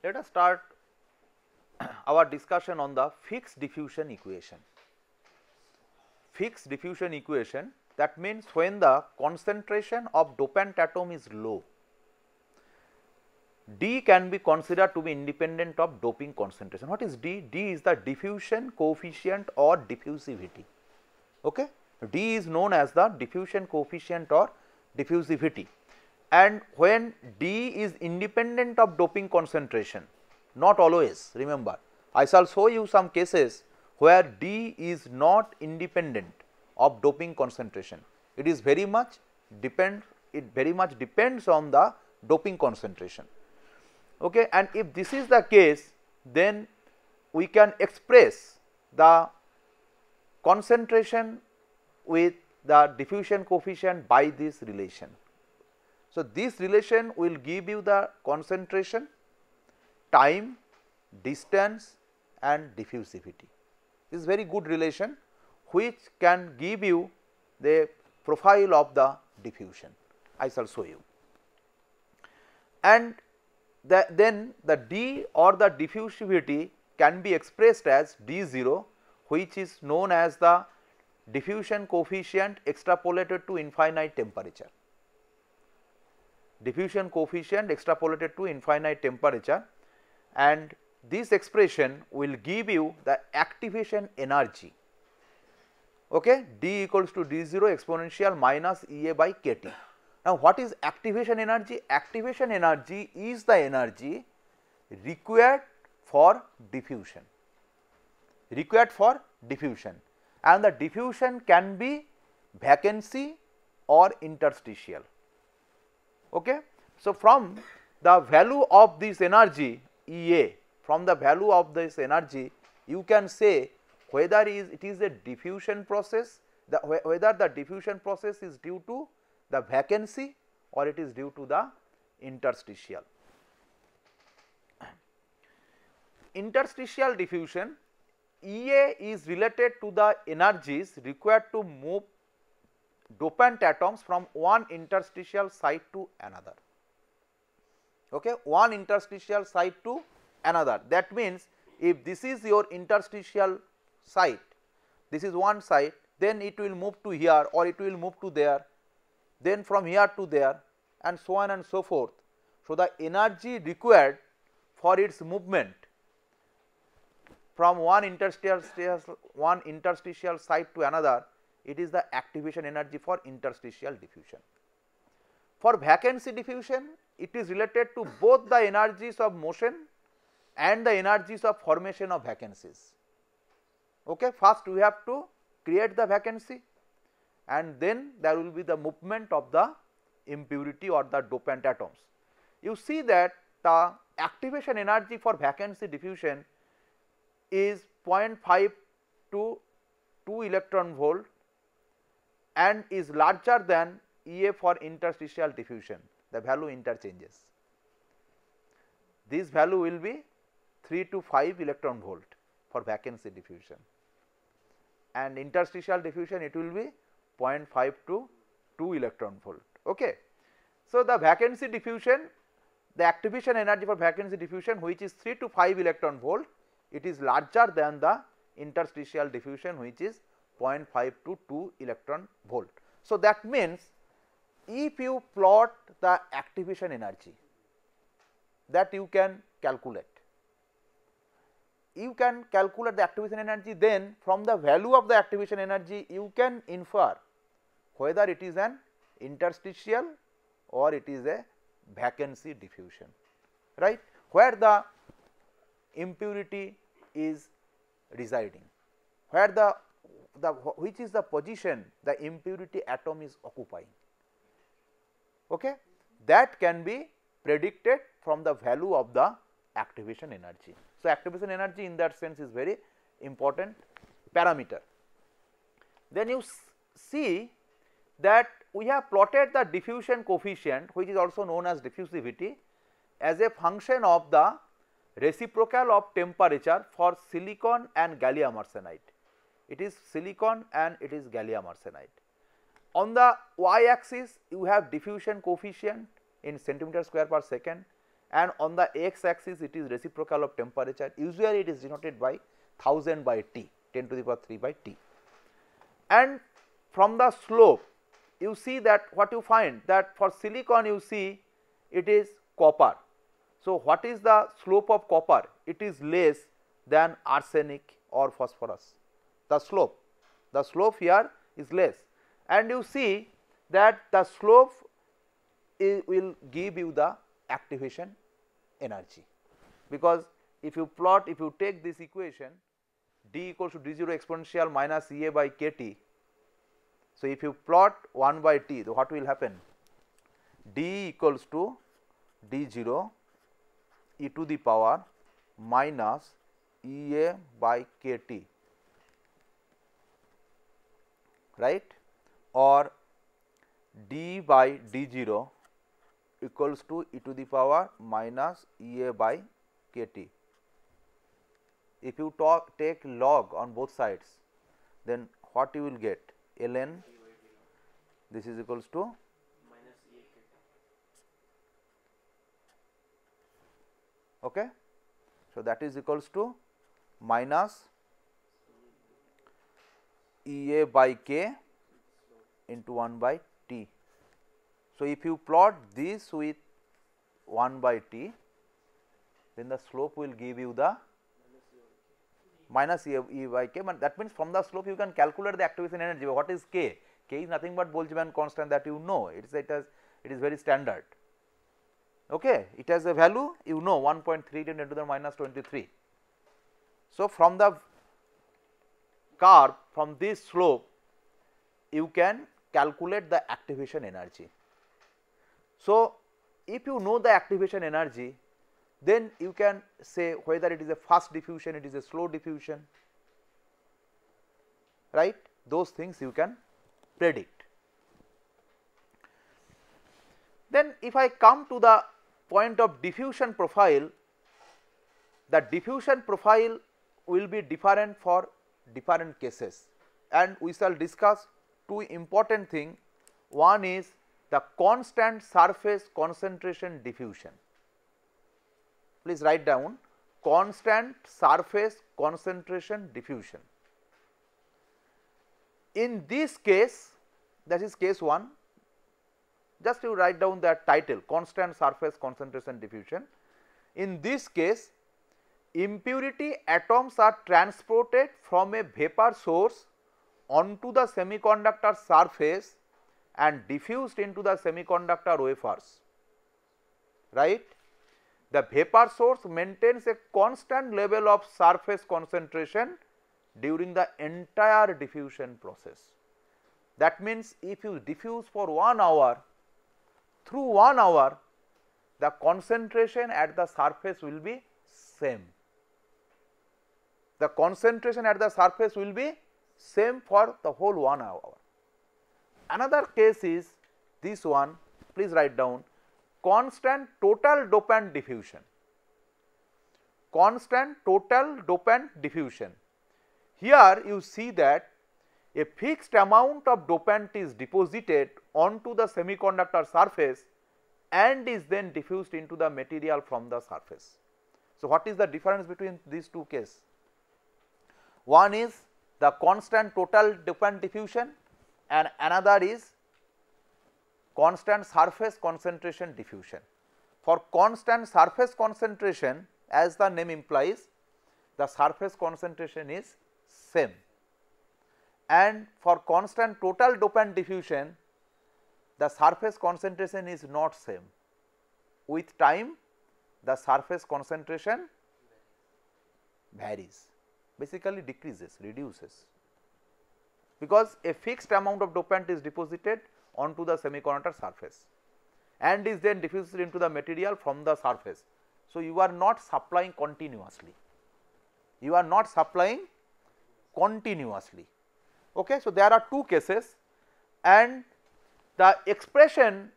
Let us start our discussion on the fixed diffusion equation. Fixed diffusion equation, that means when the concentration of dopant atom is low, D can be considered to be independent of doping concentration. What is D? D is the diffusion coefficient or diffusivity. Okay? D is known as the diffusion coefficient or diffusivity, and when D is independent of doping concentration, not always, remember, I shall show you some cases where D is not independent of doping concentration. It is very much depends on the doping concentration. Okay, and if this is the case, then we can express the concentration with the diffusion coefficient by this relation. So, this relation will give you the concentration, time, distance and diffusivity. This is very good relation which can give you the profile of the diffusion. I shall show you. And then the D or the diffusivity can be expressed as D0, which is known as the diffusion coefficient extrapolated to infinite temperature. Diffusion coefficient extrapolated to infinite temperature, and this expression will give you the activation energy. Okay, D equals to D0 exponential minus EA by KT. Now, what is activation energy? Activation energy is the energy required for diffusion, and the diffusion can be vacancy or interstitial. Okay. So, from the value of this energy EA, from the value of this energy, you can say whether it is a diffusion process, whether the diffusion process is due to the vacancy or it is due to the interstitial. Interstitial diffusion, EA is related to the energies required to move dopant atoms from one interstitial site to another. Okay, one interstitial site to another. That means, if this is your interstitial site, this is one site, then it will move to here or it will move to there, then from here to there and so on and so forth. So, the energy required for its movement from one interstitial site to another, it is the activation energy for interstitial diffusion. For vacancy diffusion, it is related to both the energies of motion and the energies of formation of vacancies. Okay. First, we have to create the vacancy and then there will be the movement of the impurity or the dopant atoms. You see that the activation energy for vacancy diffusion is 0.5 to 2 electron volt and is larger than EA for interstitial diffusion. The value interchanges. This value will be 3 to 5 electron volt for vacancy diffusion, and interstitial diffusion it will be 0.5 to 2 electron volt. Okay. So, the vacancy diffusion, the activation energy for vacancy diffusion, which is 3 to 5 electron volt, it is larger than the interstitial diffusion, which is 0.5 to 2 electron volt. So, that means, if you plot the activation energy that you can calculate, the activation energy, then from the value of the activation energy you can infer whether it is an interstitial or it is a vacancy diffusion, right, where the impurity is residing, where which is the position the impurity atom is occupying. Okay. That can be predicted from the value of the activation energy. So, activation energy in that sense is very important parameter. Then you see that we have plotted the diffusion coefficient, which is also known as diffusivity, as a function of the reciprocal of temperature for silicon and gallium arsenide. It is silicon and it is gallium arsenide. On the y axis you have diffusion coefficient in centimeter square per second, and on the x axis it is reciprocal of temperature. Usually it is denoted by 1000 by T, 10 to the power 3 by T. And from the slope you see that what you find that for silicon you see it is copper. So, what is the slope of copper? It is less than arsenic or phosphorus. The slope here is less, and you see that the slope will give you the activation energy, because if you take this equation d equals to d0 exponential minus E A by k T. So, if you plot 1 by T, then what will happen? D equals to d0 e to the power minus E A by k T, right, or d by d0 equals to e to the power minus E A by k T. If you take log on both sides, then what you will get? Ln this is equals to minus E A k T. Okay. So, that is equals to minus E A by k into 1 by T. So, if you plot this with 1 by T, then the slope will give you the minus E by k, but that means from the slope you can calculate the activation energy. What is k? K is nothing but Boltzmann constant, that you know, it is very standard. Okay. It has a value, you know, 1.3 10 to the minus 23. So, from the curve, from this slope you can calculate the activation energy. So, if you know the activation energy, then you can say whether it is a fast diffusion, it is a slow diffusion, right. Those things you can predict. Then if I come to the point of diffusion profile, the diffusion profile will be different for different cases, and we shall discuss two important things. One is the constant surface concentration diffusion. Please write down constant surface concentration diffusion. In this case, that is case 1, just you write down that title, constant surface concentration diffusion. In this case, impurity atoms are transported from a vapor source onto the semiconductor surface and diffused into the semiconductor wafers, right. The vapor source maintains a constant level of surface concentration during the entire diffusion process. That means, if you diffuse for 1 hour, through 1 hour the concentration at the surface will be same. The concentration at the surface will be same for the whole 1 hour. Another case is this one, please write down constant total dopant diffusion. Constant total dopant diffusion. Here you see that a fixed amount of dopant is deposited onto the semiconductor surface and is then diffused into the material from the surface. So, what is the difference between these two cases? One is the constant total dopant diffusion and another is constant surface concentration diffusion. For constant surface concentration, as the name implies, the surface concentration is same, and for constant total dopant diffusion, the surface concentration is not same. With time, the surface concentration varies, basically decreases, reduces, because a fixed amount of dopant is deposited onto the semiconductor surface and is then diffused into the material from the surface. So, you are not supplying continuously, you are not supplying continuously. Okay. So, there are two cases and the expression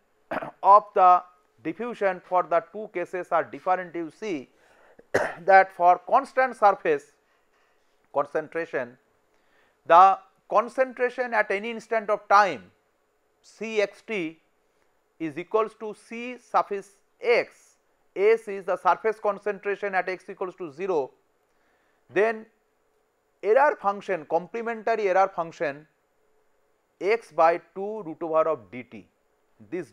of the diffusion for the two cases are different. You see that for constant surface concentration, the concentration at any instant of time C x t is equals to C suffix x S is the surface concentration at x equals to 0, then error function, complementary error function x by 2 root over of dt. This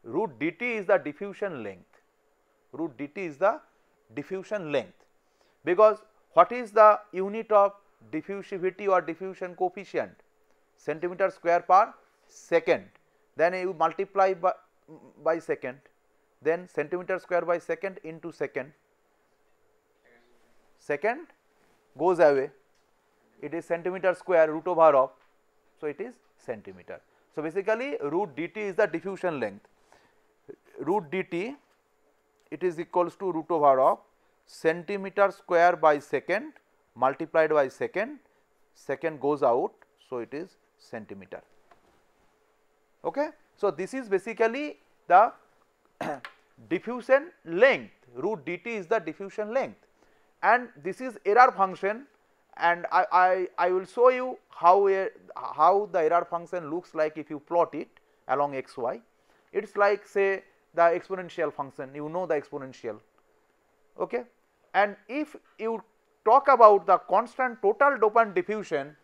root dt is the diffusion length, root dt is the diffusion length, because what is the unit of diffusivity or diffusion coefficient? Centimeter square per second, then you multiply by second, then centimeter square by second into second, second goes away, it is centimeter square root over of, so it is centimeter. So, basically root dt is the diffusion length, root dt it is equals to root over of centimeter square by second multiplied by second, second goes out, so it is centimeter. Okay. So, this is basically the diffusion length, root dt is the diffusion length, and this is error function, and I will show you how the error function looks like if you plot it along x y. It is like say the exponential function, you know the exponential. Okay. And if you talk about the constant total dopant diffusion,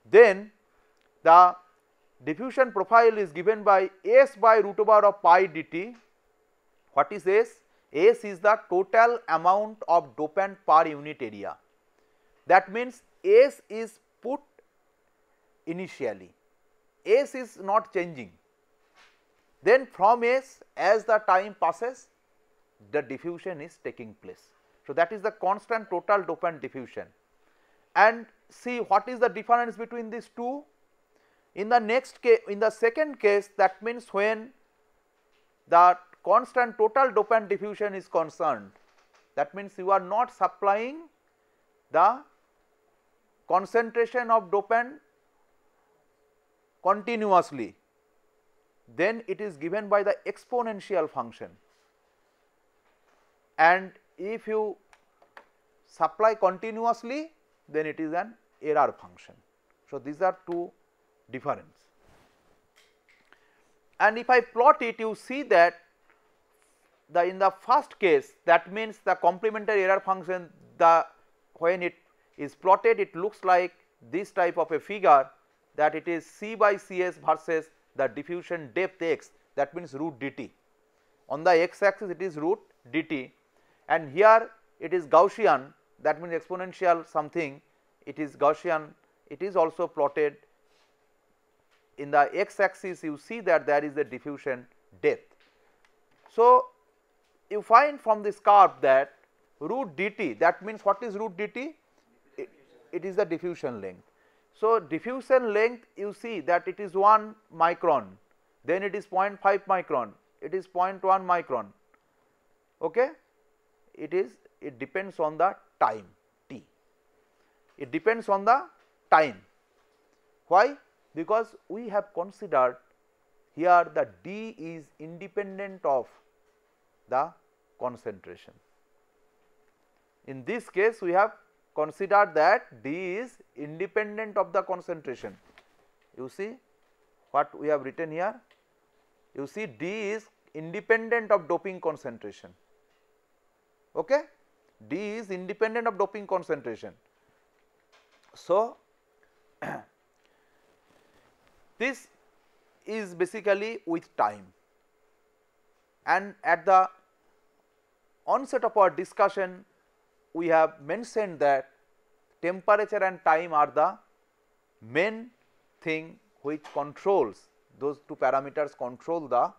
then the diffusion profile is given by S by root over of pi dt. What is S? S is the total amount of dopant per unit area. That means S is put initially, S is not changing, then from S as the time passes the diffusion is taking place. So, that is the constant total dopant diffusion. And see what is the difference between these two? In the next case, in the second case, that means when the constant total dopant diffusion is concerned, that means you are not supplying the concentration of dopant continuously, then it is given by the exponential function, and if you supply continuously, then it is an error function. So, these are two difference. And if I plot it, you see that in the first case, that means the complementary error function, when it is plotted, it looks like this type of a figure, that it is C by Cs versus the diffusion depth x, that means root dt. On the x axis it is root dt, and here it is Gaussian, that means exponential something, it is Gaussian, it is also plotted in the x axis. You see that there is a diffusion depth. So, you find from this curve that root dt, that means what is root dt? It is the diffusion length. So, diffusion length you see that it is 1 micron, then it is 0.5 micron, it is 0.1 micron. Okay? It depends on the time t, it depends on the time. Why? Because we have considered here the d is independent of the concentration. In this case we have considered that d is independent of the concentration. You see what we have written here, you see d is independent of doping concentration. Okay? D is independent of doping concentration. So, this is basically with time, and at the onset of our discussion we have mentioned that temperature and time are the main thing which controls, those two parameters control the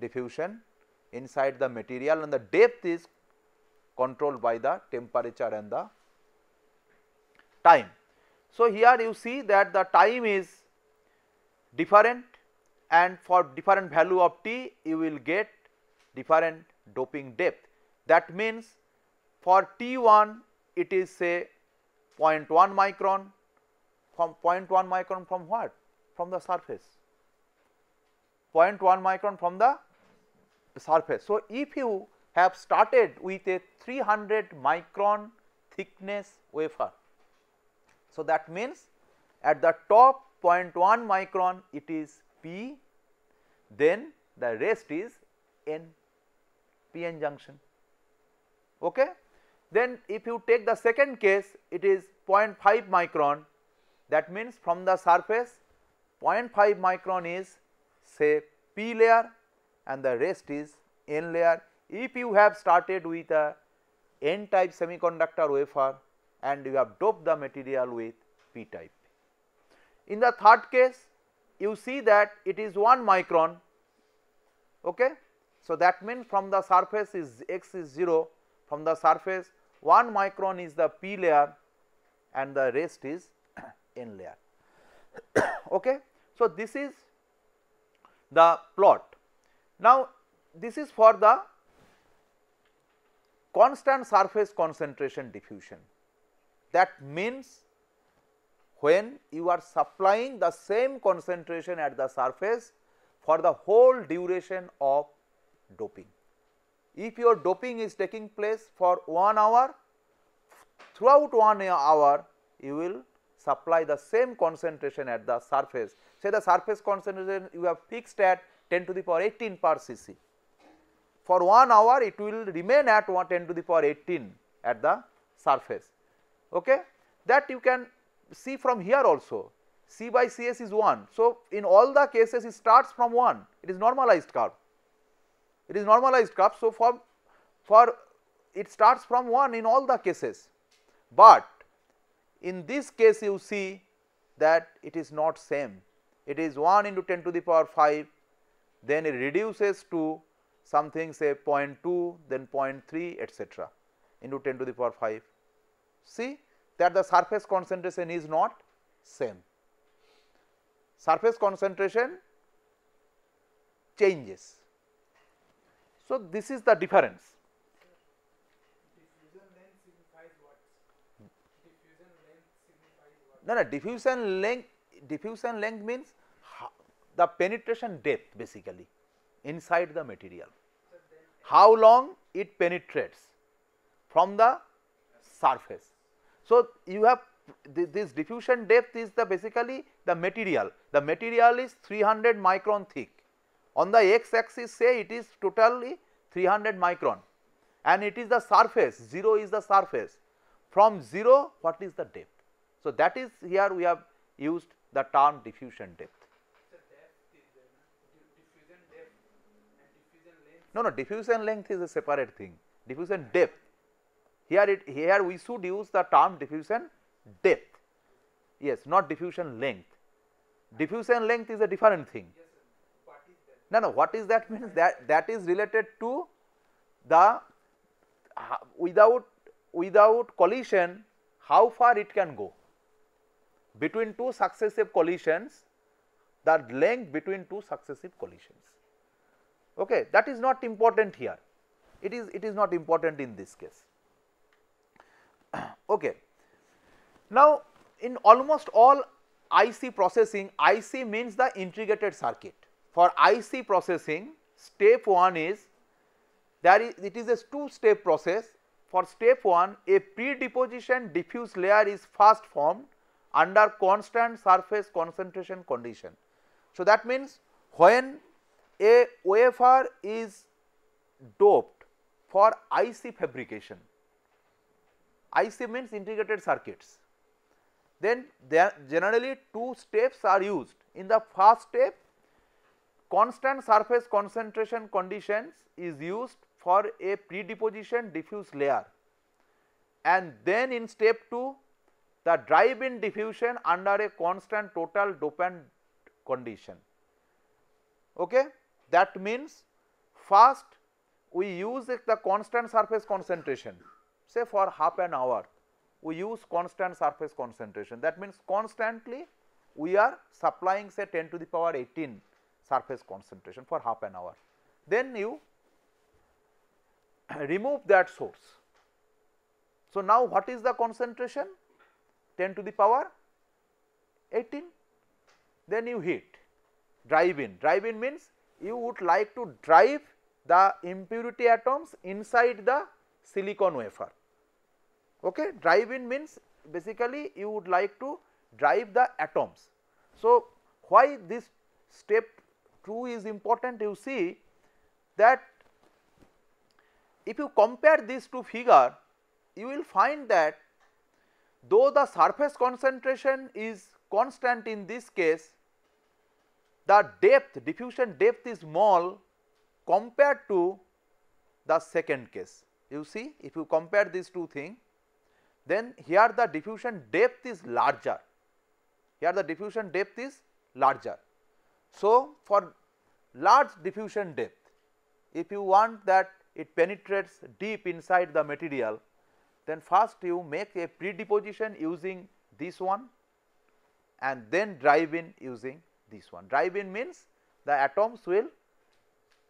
diffusion inside the material, and the depth is controlled by the temperature and the time. So, here you see that the time is different, and for different value of t you will get different doping depth. That means for T1 it is say 0.1 micron, from 0.1 micron from what? From the surface, 0.1 micron from the surface. So, if you have started with a 300 micron thickness wafer, so that means at the top 0.1 micron it is P, then the rest is N. p-n junction. Okay. Then if you take the second case, it is 0.5 micron, that means from the surface 0.5 micron is say p layer and the rest is n layer. If you have started with a n type semiconductor wafer and you have doped the material with p type. In the third case, you see that it is 1 micron. Okay. So, that means from the surface is x is 0, from the surface 1 micron is the p layer and the rest is n layer. Okay. So, this is the plot. Now, this is for the constant surface concentration diffusion. That means when you are supplying the same concentration at the surface for the whole duration of doping. If your doping is taking place for 1 hour, throughout 1 hour you will supply the same concentration at the surface. Say the surface concentration you have fixed at 10 to the power 18 per cc. For 1 hour it will remain at 10 to the power 18 at the surface. Okay. That you can see from here also, C by Cs is 1. So, in all the cases it starts from 1, it is normalized curve. It is normalized curve. So, for it starts from 1 in all the cases, but in this case you see that it is not same. It is 1 into 10 to the power 5, then it reduces to something say 0.2, then 0.3 etc. into 10 to the power 5. See that the surface concentration is not same. Surface concentration changes. So, this is the difference. Diffusion length signifies what? Diffusion length signifies what? No, diffusion length means the penetration depth basically inside the material. So How long it penetrates from the surface. So, you have this diffusion depth is the basically the material is 300 micron thick. On the x axis say it is totally 300 micron and it is the surface, 0 is the surface. From 0 what is the depth? So, that is here we have used the term diffusion depth. So depth is there, diffusion depth and diffusion length. No, diffusion length is a separate thing. Diffusion depth. Here we should use the term diffusion depth. Yes, not diffusion length. Diffusion length is a different thing. Yes, sir. What is that? No, what is that means that is related to the without collision how far it can go. Between two successive collisions, the length between two successive collisions. Okay, that is not important here. It is not important in this case. Okay. Now, in almost all IC processing, IC means the integrated circuit. For IC processing, step 1 is it is a 2-step process. For step 1, a pre-deposition diffuse layer is first formed under constant surface concentration condition. So, that means when a wafer is doped for IC fabrication, IC means integrated circuits, then there generally 2 steps are used. In the first step, constant surface concentration conditions is used for a pre-deposition diffuse layer, and then in step 2 the drive-in diffusion under a constant total dopant condition. Okay? That means first we use the constant surface concentration, say for half an hour we use constant surface concentration. That means constantly we are supplying say 10 to the power 18 surface concentration for half an hour. Then you remove that source. So, now what is the concentration? 10 to the power 18. Then you heat, drive in. Drive in means you would like to drive the impurity atoms inside the silicon wafer. Okay. Drive in means basically you would like to drive the atoms. So, why this step 2 is important? You see that if you compare these two figures, you will find that though the surface concentration is constant in this case, the depth, diffusion depth is small compared to the second case. You see, if you compare these two things, then here the diffusion depth is larger, here the diffusion depth is larger. So, for large diffusion depth, if you want that it penetrates deep inside the material, then first you make a pre-deposition using this one and then drive in using this one. Drive in means the atoms will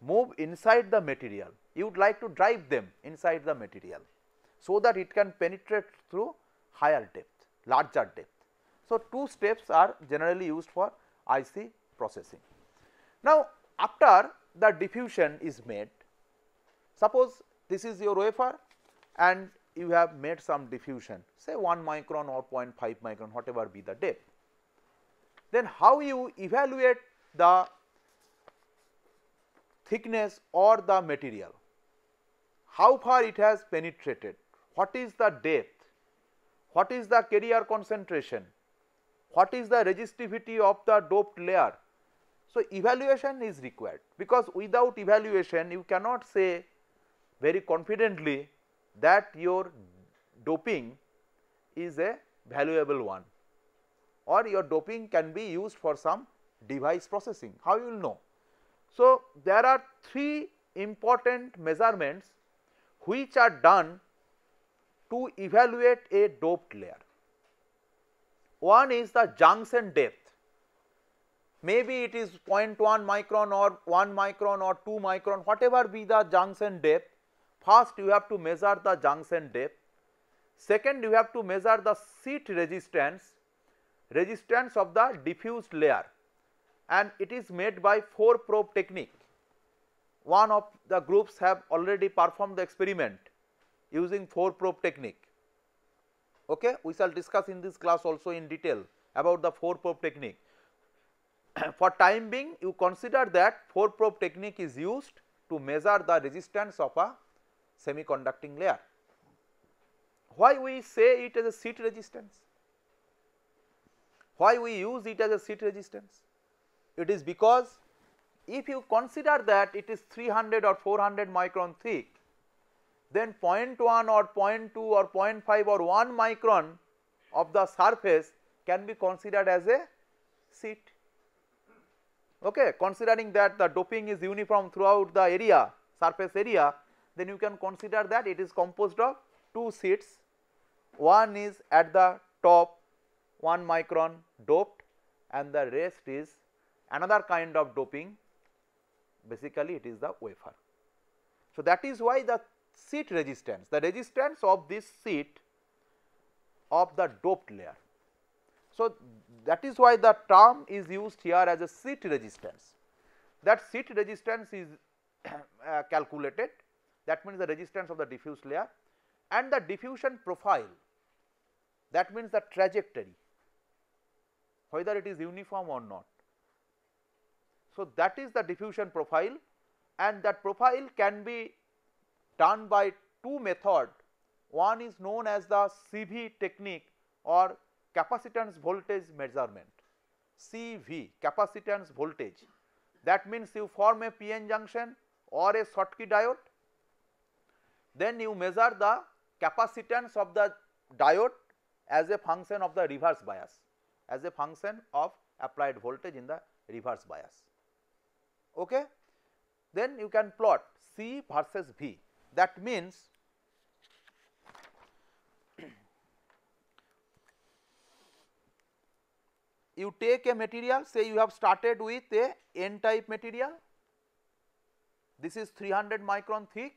move inside the material, you would like to drive them inside the material, so that it can penetrate through higher depth, larger depth. So, two steps are generally used for IC processing. Now, after the diffusion is made, suppose this is your wafer and you have made some diffusion, say 1 micron or 0.5 micron, whatever be the depth. Then how you evaluate the thickness or the material, how far it has penetrated, what is the depth, what is the carrier concentration, what is the resistivity of the doped layer. So, evaluation is required, because without evaluation you cannot say very confidently that your doping is a valuable one, or your doping can be used for some device processing. How you will know? So, there are three important measurements which are done to evaluate a doped layer. One is the junction depth, maybe it is 0.1 micron or 1 micron or 2 micron, whatever be the junction depth. First you have to measure the junction depth, second you have to measure the sheet resistance of the diffused layer, and it is made by 4 probe technique. One of the groups have already performed the experiment using 4 probe technique. Okay, we shall discuss in this class also in detail about the 4 probe technique. For time being, you consider that 4 probe technique is used to measure the resistance of a semiconducting layer. Why we say it as a sheet resistance? Why we use it as a sheet resistance? It is because if you consider that it is 300 or 400 micron thick, then 0.1 or 0.2 or 0.5 or 1 micron of the surface can be considered as a sheet. Okay, considering that the doping is uniform throughout the area, surface area, then you can consider that it is composed of 2 sheets. One is at the top 1 micron doped and the rest is another kind of doping, basically it is the wafer. So, that is why the sheet resistance, the resistance of this sheet of the doped layer. So, that is why the term is used here as a sheet resistance. That sheet resistance is calculated, that means the resistance of the diffused layer, and the diffusion profile, that means the trajectory, whether it is uniform or not. So, that is the diffusion profile, and that profile can be done by 2 methods. One is known as the CV technique or capacitance voltage measurement, CV, capacitance voltage. That means you form a PN junction or a Schottky diode, then you measure the capacitance of the diode as a function of the reverse bias, as a function of applied voltage in the reverse bias. Okay. Then you can plot C versus V. That means you take a material, say you have started with a N type material, this is 300 micron thick,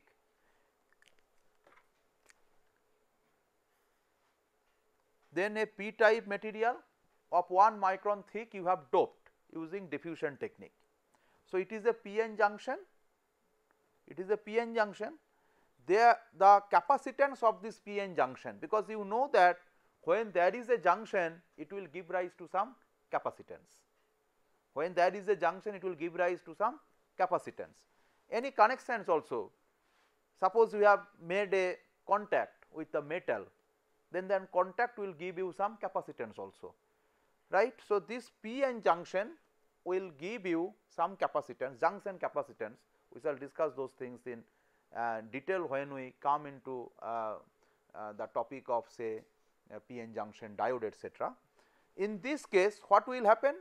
then a P type material of 1 micron thick you have doped using diffusion technique. So, it is a PN junction, it is a PN junction. There the capacitance of this PN junction, because you know that when there is a junction it will give rise to some capacitance, when there is a junction it will give rise to some capacitance. Any connections also, suppose you have made a contact with the metal, then contact will give you some capacitance also, right. So, this p-n junction will give you some capacitance, junction capacitance. We shall discuss those things in detail when we come into the topic of say p-n junction diode, etc. In this case, what will happen?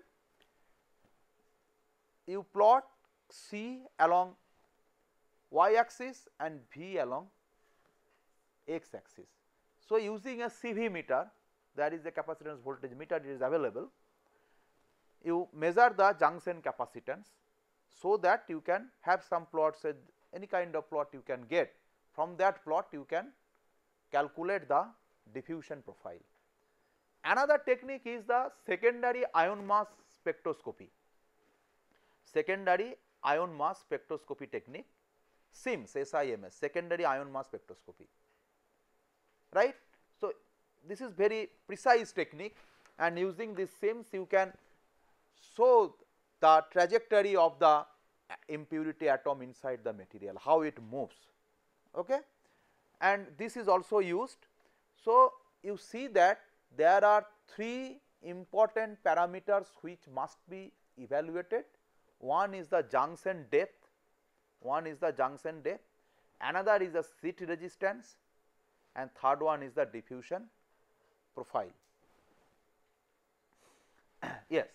You plot C along y axis and V along x axis. So, using a CV meter, that is the capacitance voltage meter, it is available. You measure the junction capacitance, so that you can have some plots, any kind of plot you can get. From that plot you can calculate the diffusion profile. Another technique is the secondary ion mass spectroscopy. Secondary ion mass spectroscopy technique, SIMS, SIMS, secondary ion mass spectroscopy, right. So, this is very precise technique, and using this SIMS you can show the trajectory of the impurity atom inside the material, how it moves, okay. And this is also used. So, you see that there are 3 important parameters which must be evaluated. One is the junction depth, another is the sheet resistance, and third one is the diffusion profile. Yes.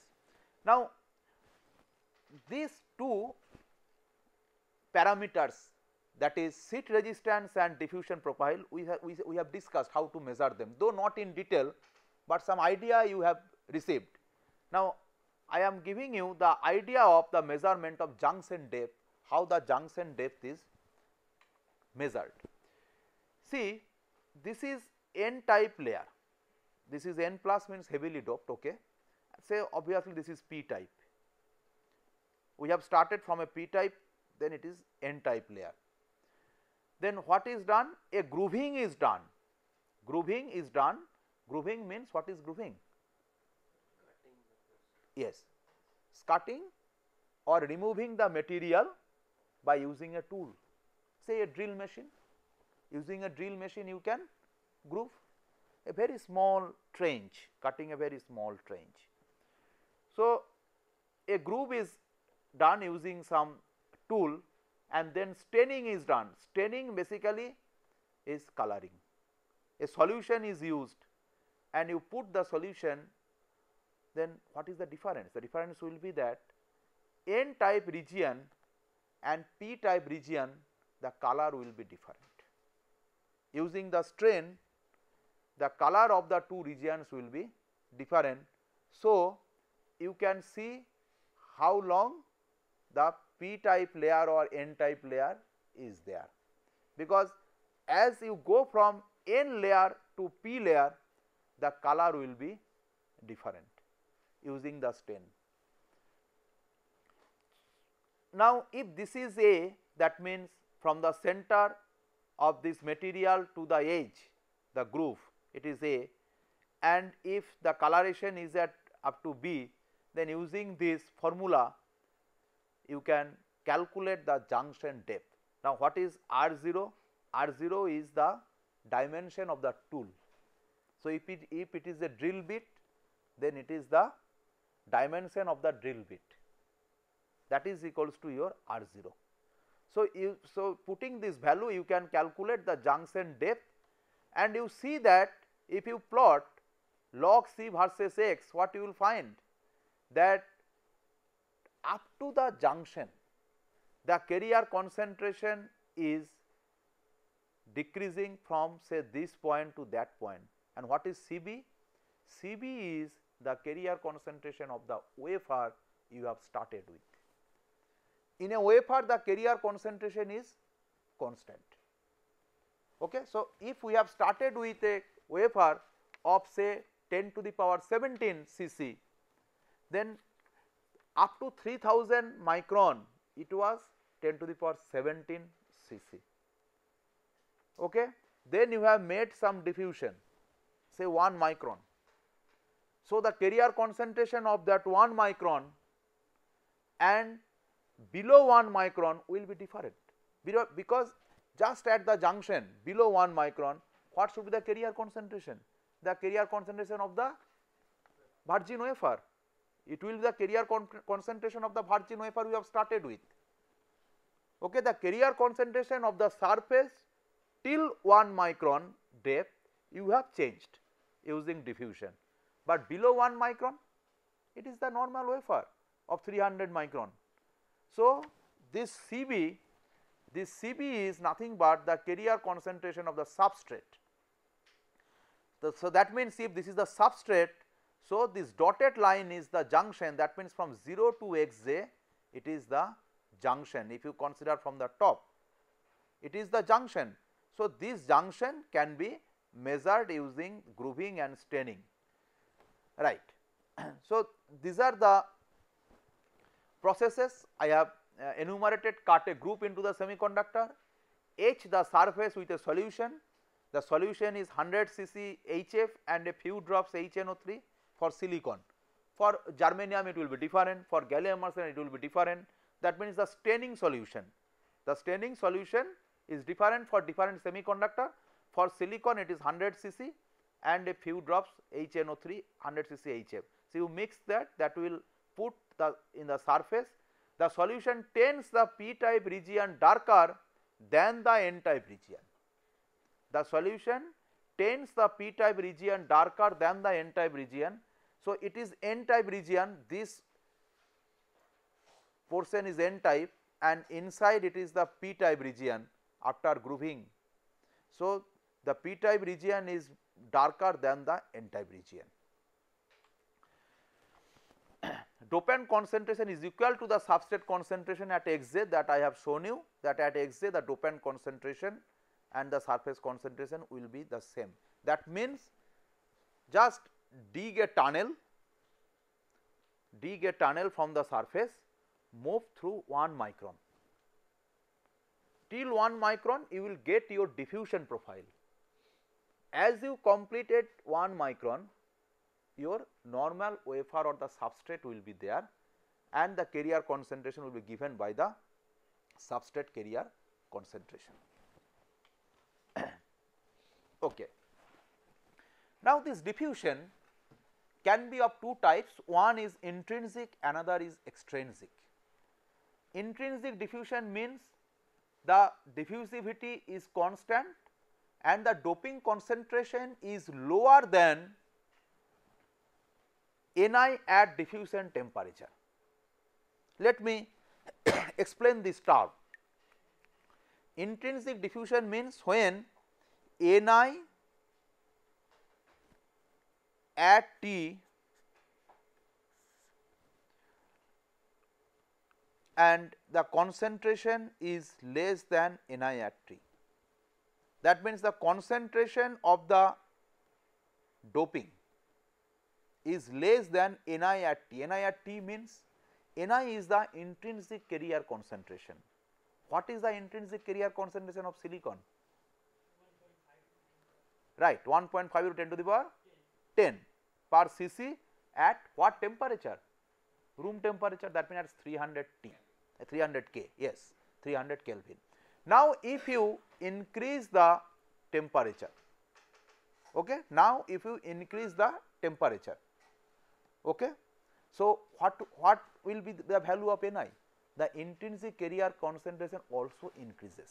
Now, these 2 parameters, that is sheet resistance and diffusion profile, we have discussed how to measure them, though not in detail, but some idea you have received. Now, I am giving you the idea of the measurement of junction depth, how the junction depth is measured. See, this is n type layer, this is n plus means heavily doped, okay. Say obviously this is p type, we have started from a p type, then it is n type layer. Then what is done? A grooving is done, grooving means what is grooving? Yes, cutting or removing the material by using a tool, say a drill machine. Using a drill machine you can groove a very small trench, cutting a very small trench. So, a groove is done using some tool, and then staining is done. Staining basically is coloring. A solution is used and you put the solution, then what is the difference? The difference will be that n type region and p type region, the color will be different. Using the strain, the color of the 2 regions will be different. So, you can see how long the p type layer or n type layer is there, because as you go from n layer to p layer, the color will be different using the stain. Now, if this is A, that means from the center of this material to the edge, the groove, it is A, and if the coloration is at up to B, then using this formula you can calculate the junction depth. Now, what is R0? R0 is the dimension of the tool. So, if it is a drill bit, then it is the dimension of the drill bit, that is equals to your R0. So, putting this value you can calculate the junction depth, and you see that if you plot log C versus x, what you will find that up to the junction the carrier concentration is decreasing from say this point to that point. And what is CB? CB is the carrier concentration of the wafer you have started with. In a wafer the carrier concentration is constant. Okay. So, if we have started with a wafer of say 10 to the power 17 cc, then up to 3000 micron it was 10 to the power 17 cc. Okay. Then you have made some diffusion, say 1 micron. So, the carrier concentration of that 1 micron and below 1 micron will be different, because just at the junction below 1 micron, what should be the carrier concentration? The carrier concentration of the virgin wafer. It will be the carrier concentration of the virgin wafer we have started with. Okay, the carrier concentration of the surface till 1 micron depth you have changed using diffusion, but below 1 micron it is the normal wafer of 300 micron. So, this Cb is nothing but the carrier concentration of the substrate. So, that means if this is the substrate, so this dotted line is the junction, that means from 0 to xj it is the junction. If you consider from the top, it is the junction. So, this junction can be measured using grooving and staining, right. So, these are the processes I have enumerated. Cut a group into the semiconductor, etch the surface with a solution. The solution is 100 cc HF and a few drops HNO3 for silicon. For germanium it will be different, for gallium arsenide it will be different. That means the staining solution. The staining solution is different for different semiconductor. For silicon it is 100 cc and a few drops HNO3 100 cc HF. So, you mix that will put the in the surface. The solution tends the p type region darker than the n type region. The solution tends the p type region darker than the n type region. So, it is n type region, this portion is n type and inside it is the p type region after grooving. So, the p type region is darker than the n type region. Dopant concentration is equal to the substrate concentration at xj, that I have shown you, that at xj the dopant concentration and the surface concentration will be the same. That means just dig a tunnel from the surface, move through 1 micron. Till 1 micron you will get your diffusion profile. As you completed 1 micron, your normal wafer or the substrate will be there and the carrier concentration will be given by the substrate carrier concentration. Okay. Now, this diffusion can be of two types, one is intrinsic, another is extrinsic. Intrinsic diffusion means the diffusivity is constant and the doping concentration is lower than Ni at diffusion temperature. Let me explain this term. Intrinsic diffusion means when Ni at T and the concentration is less than Ni at T. That means the concentration of the doping is less than Ni at T. Ni at T means Ni is the intrinsic carrier concentration. What is the intrinsic carrier concentration of silicon? Right, 1.5 to 10 to the power 10 per cc at what temperature? Room temperature, that means at 300 T, 300 K, yes, 300 Kelvin. Now, if you increase the temperature, okay, now if you increase the temperature, okay, so what will be the value of Ni? The intrinsic carrier concentration also increases.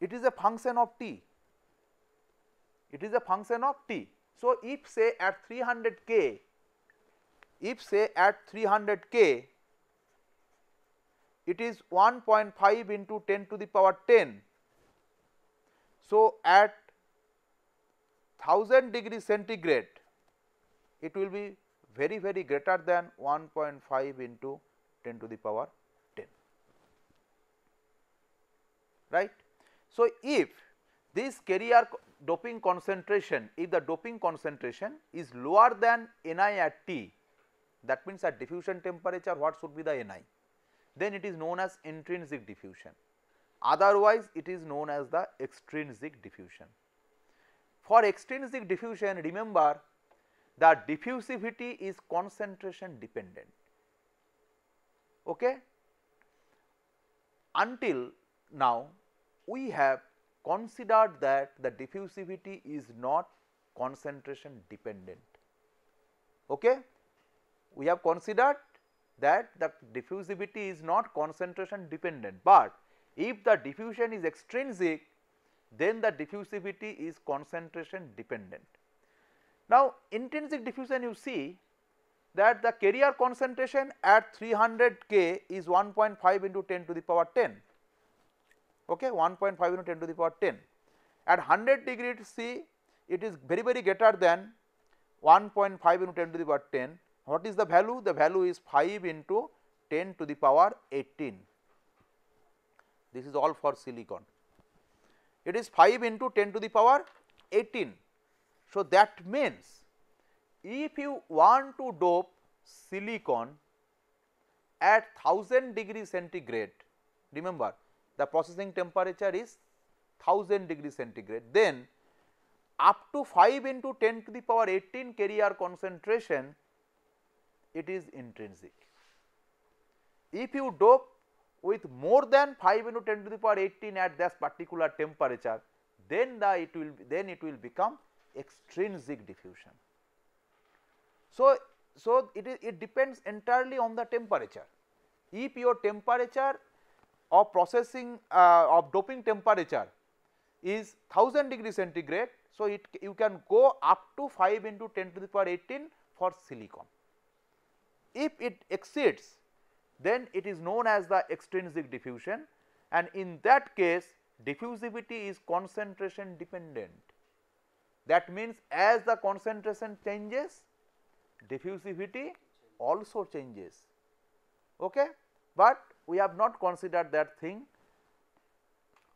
It is a function of T. It is a function of T. So, if say at 300 K, it is 1.5 into 10 to the power 10. So, at 1000 degree centigrade, it will be very greater than 1.5 into 10 to the power 10, right. So, if this carrier doping concentration, if the doping concentration is lower than Ni at T, that means at diffusion temperature what should be the Ni? Then it is known as intrinsic diffusion, otherwise it is known as the extrinsic diffusion. For extrinsic diffusion, remember the diffusivity is concentration dependent, okay. Until now we have considered that the diffusivity is not concentration dependent. Okay? We have considered that the diffusivity is not concentration dependent, but if the diffusion is extrinsic, then the diffusivity is concentration dependent. Now, intrinsic diffusion, you see that the carrier concentration at 300 K is 1.5 into 10 to the power 10, okay, 1.5 into 10 to the power 10. At 100 degree C, it is very greater than 1.5 into 10 to the power 10. What is the value? The value is 5 into 10 to the power 18. This is all for silicon. It is 5 into 10 to the power 18. So, that means if you want to dope silicon at 1000 degree centigrade, remember the processing temperature is 1000 degree centigrade, then up to 5 into 10 to the power 18 carrier concentration, it is intrinsic. If you dope with more than 5 into 10 to the power 18 at that particular temperature, then it will become extrinsic diffusion. So, it depends entirely on the temperature. If your temperature of processing of doping temperature is 1000 degree centigrade, so you can go up to 5 into 10 to the power 18 for silicon. If it exceeds, then it is known as the extrinsic diffusion, and in that case diffusivity is concentration dependent. That means as the concentration changes, diffusivity also changes, okay? But we have not considered that thing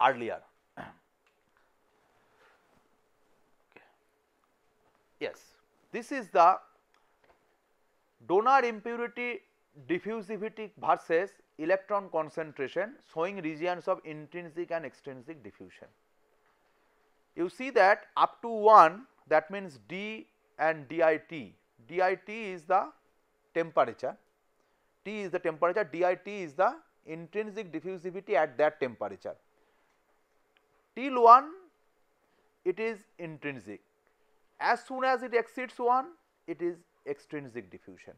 earlier. Yes, this is the donor impurity diffusivity versus electron concentration showing regions of intrinsic and extrinsic diffusion. You see that up to 1, that means D and DIT. DIT is the temperature, T is the temperature, DIT is the intrinsic diffusivity at that temperature. Till 1 it is intrinsic, as soon as it exceeds 1 it is extrinsic diffusion.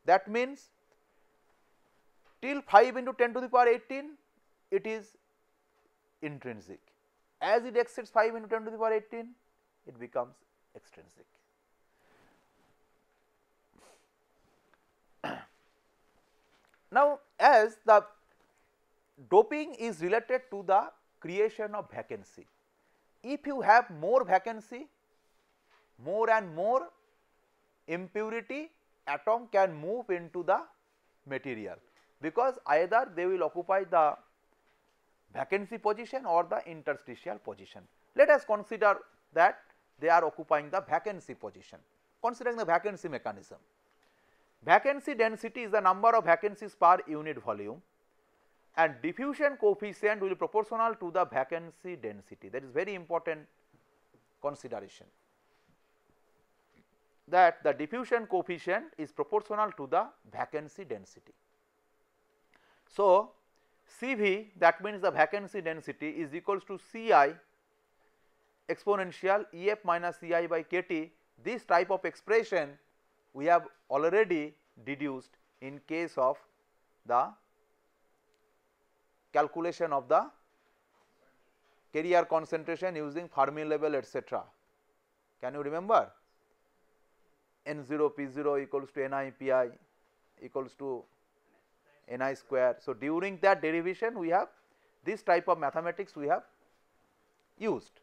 That means till 5 into 10 to the power 18 it is intrinsic, as it exceeds 5 into 10 to the power 18 it becomes extrinsic. Now, as the doping is related to the creation of vacancy, if you have more vacancy, more and more impurity atom can move into the material, because either they will occupy the vacancy position or the interstitial position. Let us consider that they are occupying the vacancy position. Considering the vacancy mechanism, vacancy density is the number of vacancies per unit volume, and diffusion coefficient will be proportional to the vacancy density. That is very important consideration, that the diffusion coefficient is proportional to the vacancy density. So, CV, that means the vacancy density, is equals to Ci exponential EF minus Ci by kT. This type of expression we have already deduced in case of the calculation of the carrier concentration using Fermi level, etc. Can you remember? N0 P0 equals to Ni Pi equals to Ni square. So, during that derivation we have this type of mathematics we have used.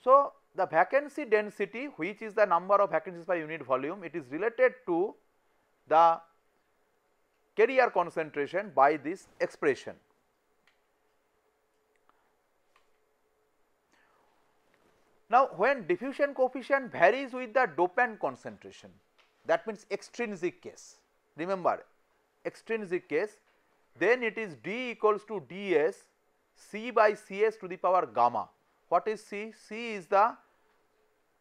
So, the vacancy density, which is the number of vacancies per unit volume, it is related to the carrier concentration by this expression. Now, when diffusion coefficient varies with the dopant concentration, that means extrinsic case, remember extrinsic case, then it is D equals to ds C by Cs to the power gamma. What is C? C is the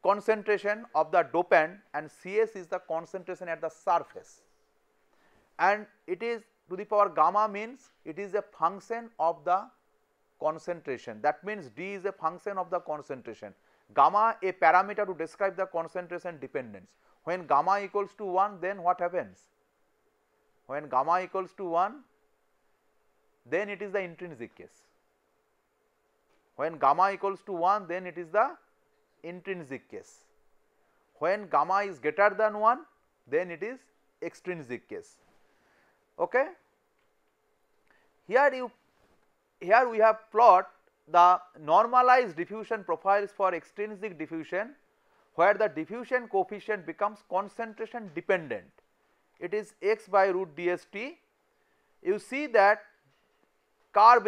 concentration of the dopant and Cs is the concentration at the surface, and it is to the power gamma means it is a function of the concentration, that means D is a function of the concentration, gamma a parameter to describe the concentration dependence. When gamma equals to 1, then what happens? When gamma equals to 1, then it is the intrinsic case. When gamma equals to 1, then it is the intrinsic case. When gamma is greater than 1, then it is extrinsic case. Okay? Here we have plot the normalized diffusion profiles for extrinsic diffusion, where the diffusion coefficient becomes concentration dependent. It is x by root dst. You see that curve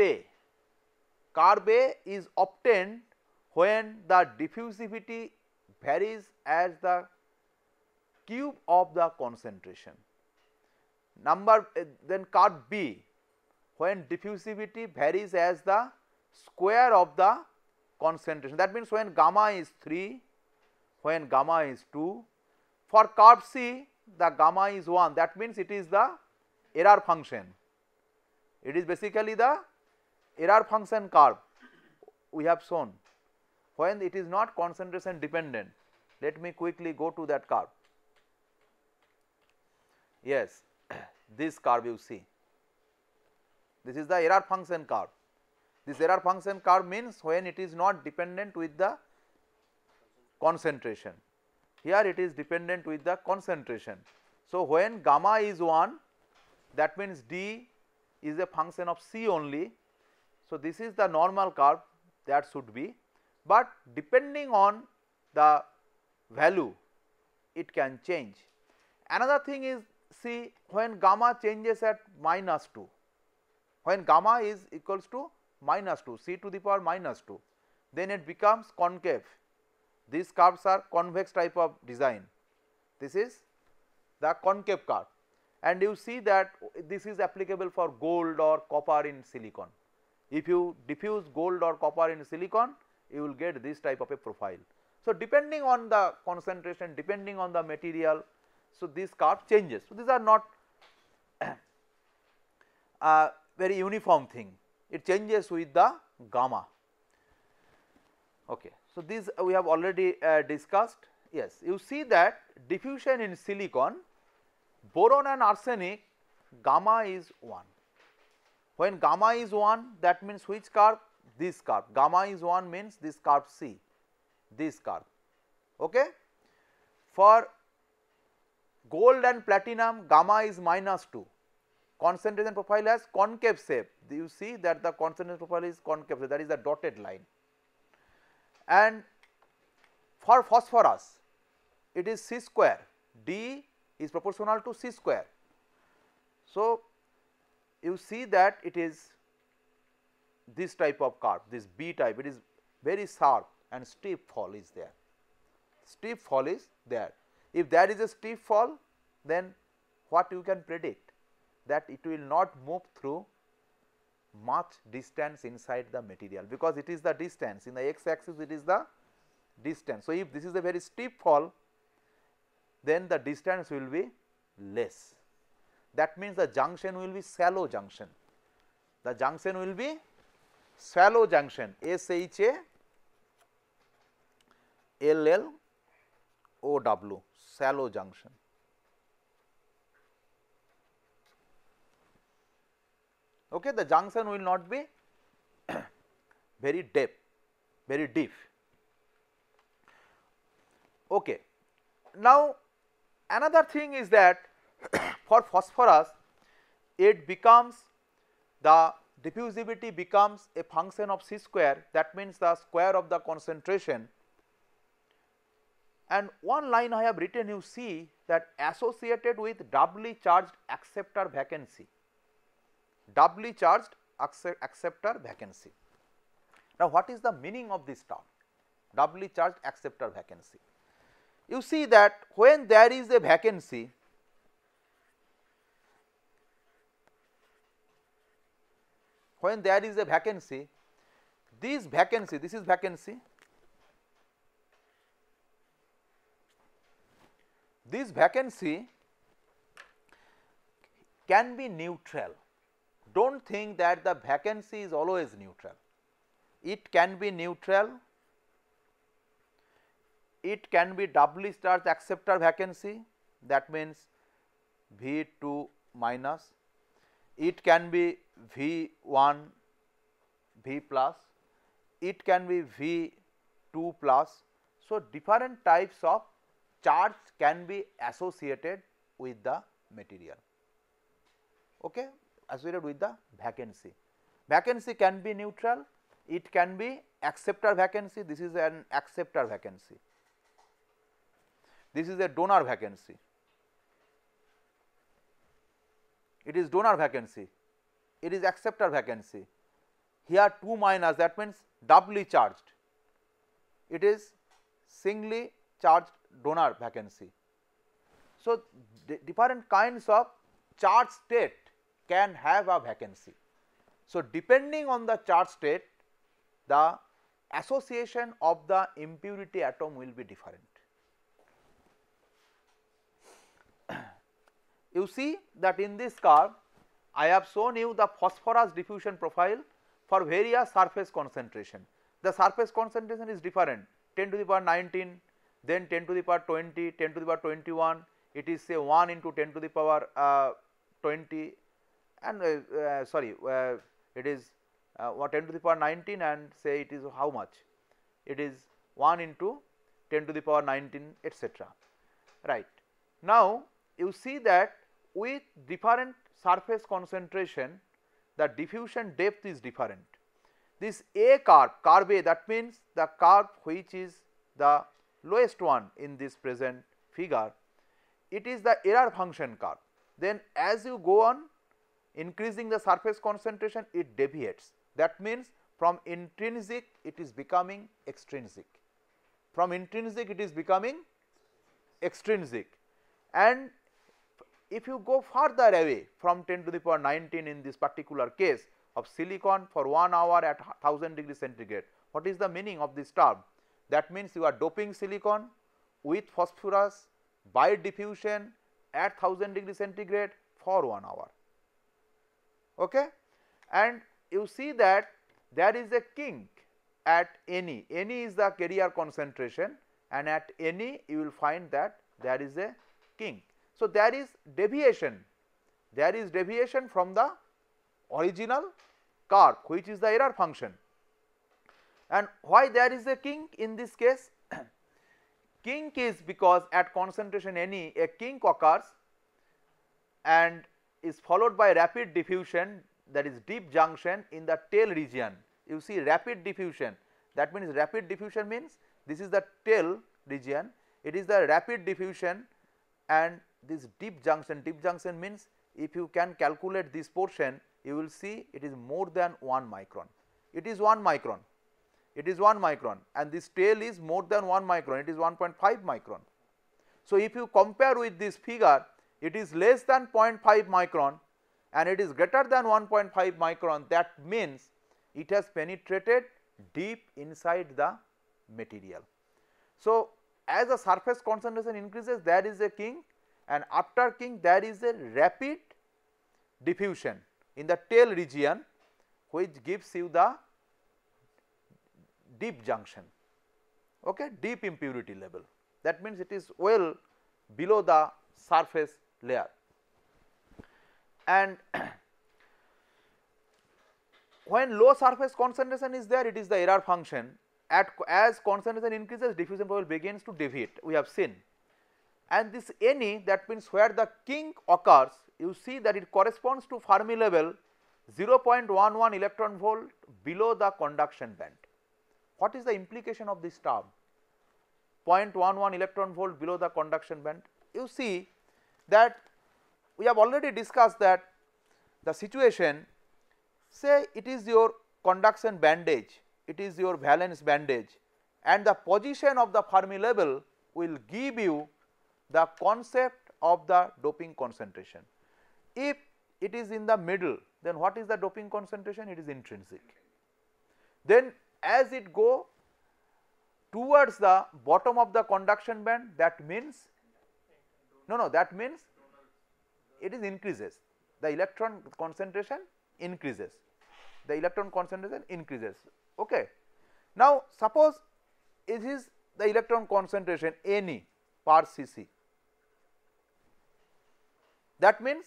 A is obtained when the diffusivity varies as the cube of the concentration. Then curve B, when diffusivity varies as the square of the concentration, that means when gamma is 3, when gamma is 2. For curve C, the gamma is 1, that means it is the error function. It is basically the error function curve we have shown when it is not concentration dependent. Let me quickly go to that curve. Yes, this curve you see, this is the error function curve. This error function curve means when it is not dependent with the concentration. Here it is dependent with the concentration. So, when gamma is 1, that means D is a function of C only. So, this is the normal curve that should be, but depending on the value it can change. Another thing is, see, when gamma changes at -2, when gamma is equals to -2, c to the power -2, then it becomes concave. These curves are convex type of design. This is the concave curve, and you see that this is applicable for gold or copper in silicon. If you diffuse gold or copper in silicon, you will get this type of a profile. So, depending on the concentration, depending on the material, so this curve changes. So, these are not a very uniform thing, it changes with the gamma. Okay. So, this we have already discussed. Yes, you see that diffusion in silicon, boron and arsenic, gamma is 1. When gamma is 1, that means which curve? This curve. Gamma is 1 means this curve C, this curve. Okay. For gold and platinum, gamma is -2. Concentration profile has concave shape. You see that the concentration profile is concave, that is the dotted line. And for phosphorus, it is C square, D is proportional to C square. So, you see that it is this type of curve, this B type, it is very sharp and steep fall is there, steep fall is there. If there is a steep fall, then what you can predict? That it will not move through much distance inside the material, because it is the distance in the x axis, it is the distance. So, if this is a very steep fall, then the distance will be less. That means the junction will be shallow junction, the junction will be shallow junction, SHALLOW, shallow junction. Okay, the junction will not be very deep, very deep. Okay. Now, another thing is that for phosphorus, it becomes the diffusivity becomes a function of C square, that means the square of the concentration. And one line I have written, you see that associated with doubly charged acceptor vacancy, doubly charged acceptor vacancy. Now, what is the meaning of this term, doubly charged acceptor vacancy? You see that when there is a vacancy, this vacancy, this is vacancy, this vacancy can be neutral. Do not think that the vacancy is always neutral. it can be neutral, it can be doubly charged acceptor vacancy, that means V2 minus, it can be V1 V plus, it can be V2 plus. So, different types of charge can be associated with the material, okay, associated with the vacancy. Vacancy can be neutral, it can be acceptor vacancy, this is an acceptor vacancy, this is a donor vacancy, it is donor vacancy, it is acceptor vacancy. Here 2 minus, that means doubly charged, it is singly charged donor vacancy. So, different kinds of charge state can have a vacancy. So, depending on the charge state, the association of the impurity atom will be different. You see that in this curve I have shown you the phosphorus diffusion profile for various surface concentration. The surface concentration is different, 10 to the power 19, then 10 to the power 20, 10 to the power 21, it is say 1 into 10 to the power 20 and it is 10 to the power 19 and say it is how much? It is 1 into 10 to the power 19 etc. Right. Now, you see that with different surface concentration the diffusion depth is different. This A curve, curve A, that means the curve which is the lowest one in this present figure, it is the error function curve. Then as you go on increasing the surface concentration it deviates, that means from intrinsic it is becoming extrinsic, from intrinsic it is becoming extrinsic, and if you go further away from 10 to the power 19 in this particular case of silicon for 1 hour at 1000 degree centigrade, what is the meaning of this term? That means you are doping silicon with phosphorus by diffusion at 1000 degree centigrade for 1 hour, okay. And you see that there is a kink at Ne, Ne is the carrier concentration and at Ne you will find that there is a kink. So, there is deviation from the original curve which is the error function. And why there is a kink in this case? Kink is because at concentration Ne a kink occurs and is followed by rapid diffusion, that is deep junction in the tail region. You see rapid diffusion, that means rapid diffusion means this is the tail region, it is the rapid diffusion, and this deep junction means if you can calculate this portion you will see it is more than 1 micron, it is 1 micron, it is 1 micron and this tail is more than 1 micron, it is 1.5 micron. So, if you compare with this figure it is less than 0.5 micron and it is greater than 1.5 micron, that means it has penetrated deep inside the material. So, as the surface concentration increases there is a kink, and after kink there is a rapid diffusion in the tail region which gives you the deep junction, okay, deep impurity level, that means it is well below the surface layer. And when low surface concentration is there, it is the error function. As concentration increases diffusion profile begins to deviate, we have seen. And this Ne, that means where the kink occurs, you see that it corresponds to Fermi level 0.11 electron volt below the conduction band. What is the implication of this term? 0.11 electron volt below the conduction band. You see that we have already discussed that the situation, say it is your conduction bandage, it is your valence bandage, and the position of the Fermi level will give you the concept of the doping concentration. If it is in the middle, then what is the doping concentration? It is intrinsic. Then as it go towards the bottom of the conduction band, that means that means it is increases, the electron concentration increases, the electron concentration increases. Okay. Now, suppose it is the electron concentration Ne per cc, that means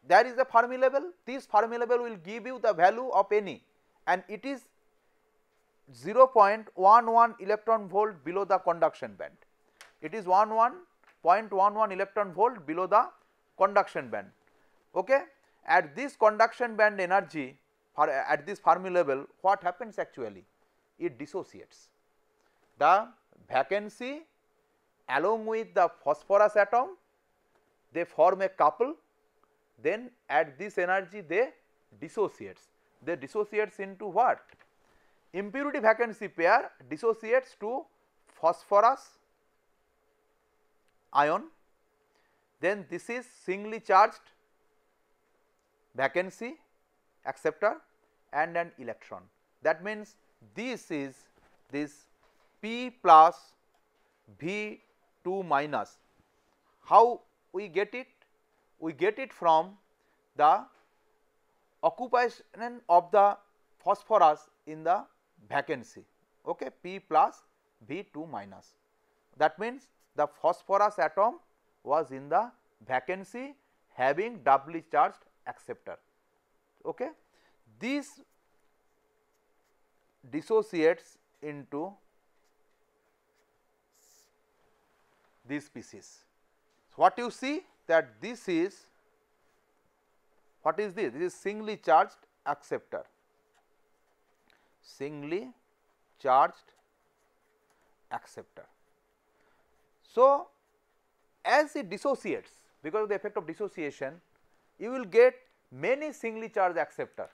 there is a Fermi level, this Fermi level will give you the value of Ne and it is 0.11 electron volt below the conduction band. It is 0.11 electron volt below the conduction band. Okay. At this conduction band energy at this Fermi level, what happens actually? It dissociates. The vacancy along with the phosphorus atom, they form a couple, then at this energy they dissociates. They dissociates into what? Impurity vacancy pair dissociates to phosphorus ion, then this is singly charged vacancy acceptor and an electron. That means this is this P plus V2 minus. How we get it? We get it from the occupation of the phosphorus in the vacancy, okay, P plus V2 minus. That means the phosphorus atom was in the vacancy having doubly charged acceptor. Okay. This dissociates into this species. So, what you see that this is, what is this? This is singly charged acceptor, singly charged acceptor. So, as it dissociates, because of the effect of dissociation, you will get many singly charged acceptor.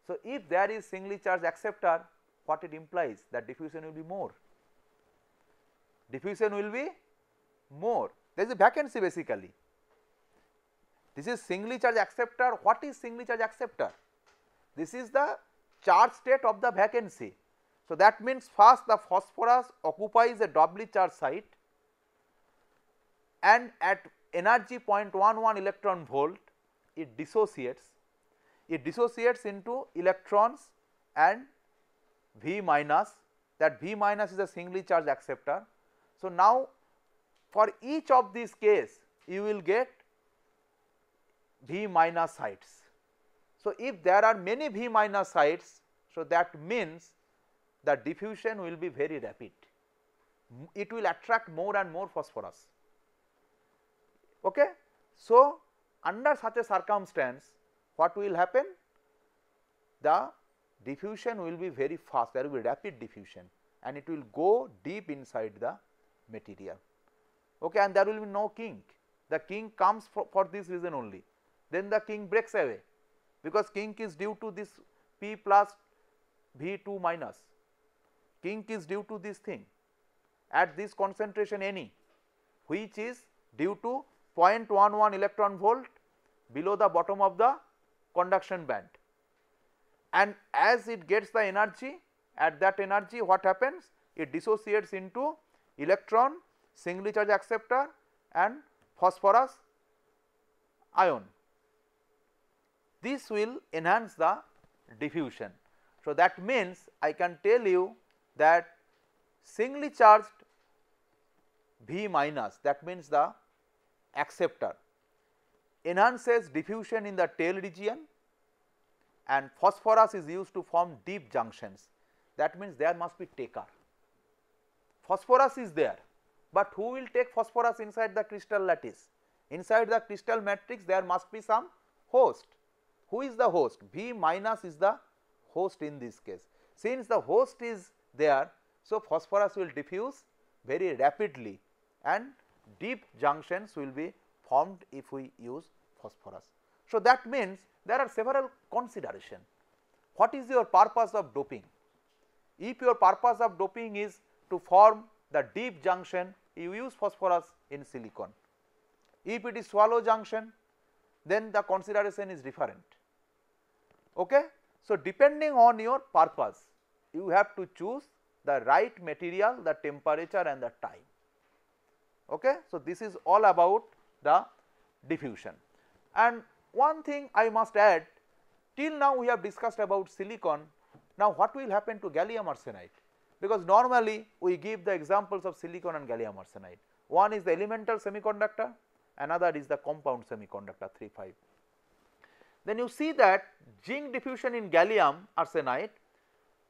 So, if there is singly charged acceptor, what it implies? That diffusion will be more. Diffusion will be more. There is a vacancy basically. This is singly charged acceptor. What is singly charged acceptor? This is the charge state of the vacancy. So, that means first the phosphorus occupies a doubly charged site and at energy 0.11 electron volt it dissociates into electrons and V minus, that V minus is a singly charged acceptor. So, now for each of these case you will get V minus sites. So, if there are many V minus sites, so that means the diffusion will be very rapid, it will attract more and more phosphorus. Okay. So, under such a circumstance what will happen? The diffusion will be very fast, there will be rapid diffusion and it will go deep inside the material. Okay. And there will be no kink, the kink comes for this reason only, then the kink breaks away because kink is due to this P plus V2 minus, kink is due to this thing at this concentration Ne, which is due to 0.11 electron volt below the bottom of the conduction band, and as it gets the energy, at that energy what happens? It dissociates into electron, singly charged acceptor and phosphorus ion. This will enhance the diffusion. So, that means I can tell you that singly charged V minus, that means the acceptor, enhances diffusion in the tail region and phosphorus is used to form deep junctions. That means there must be taker. Phosphorus is there, but who will take phosphorus inside the crystal lattice? Inside the crystal matrix there must be some host. Who is the host? V minus is the host in this case. Since the host is there, so phosphorus will diffuse very rapidly and deep junctions will be formed if we use phosphorus. So, that means there are several considerations. What is your purpose of doping? If your purpose of doping is to form the deep junction, you use phosphorus in silicon. If it is shallow junction, then the consideration is different. Okay? So, depending on your purpose, you have to choose the right material, the temperature and the time. Okay? So, this is all about the diffusion. And one thing I must add, till now we have discussed about silicon, Now, what will happen to gallium arsenide? Because normally we give the examples of silicon and gallium arsenide. One is the elemental semiconductor, another is the compound semiconductor 3,5. Then you see that zinc diffusion in gallium arsenide,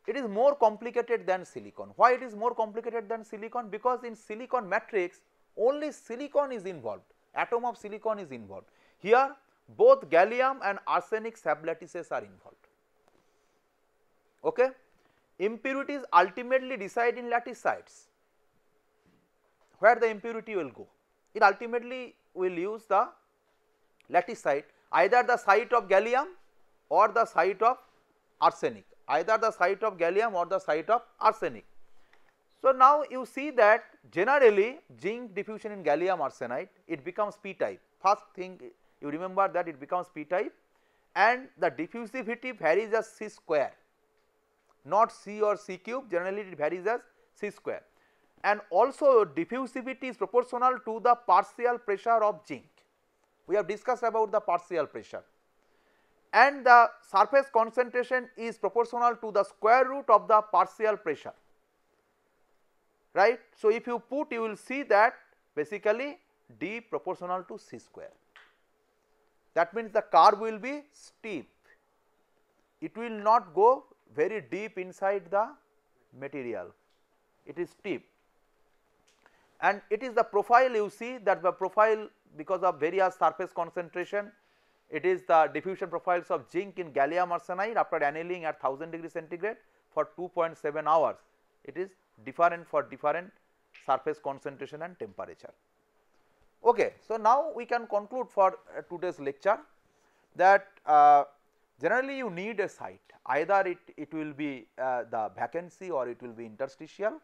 it is more complicated than silicon. Why it is more complicated than silicon? Because in silicon matrix only silicon is involved, atom of silicon is involved. Here both gallium and arsenic sublattices are involved. Okay. Impurities ultimately reside in lattice sites. Where the impurity will go? It ultimately will use the lattice site, either the site of gallium or the site of arsenic, either the site of gallium or the site of arsenic. So, now you see that generally zinc diffusion in gallium arsenide, it becomes p type. First thing you remember that it becomes p type, and the diffusivity varies as c square, not c or c cube, generally it varies as c square, and also diffusivity is proportional to the partial pressure of zinc. We have discussed about the partial pressure, and the surface concentration is proportional to the square root of the partial pressure, right. So, if you put, you will see that basically d proportional to c square. That means the curve will be steep, it will not go very deep inside the material, it is steep, and it is the profile. You see that the profile, because of various surface concentration, it is the diffusion profiles of zinc in gallium arsenide after annealing at 1000 degree centigrade for 2.7 hours. It is different for different surface concentration and temperature. Okay. So, now we can conclude for today's lecture that generally you need a site, either it will be the vacancy or it will be interstitial,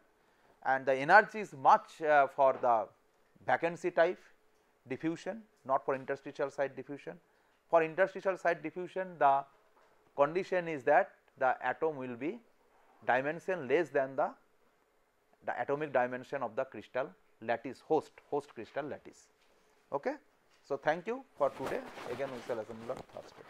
and the energy is much for the vacancy type diffusion, not for interstitial site diffusion. For interstitial site diffusion, the condition is that the atom will be dimension less than the atomic dimension of the crystal lattice, host crystal lattice. Okay. So, thank you for today, again we shall assemble on Thursday.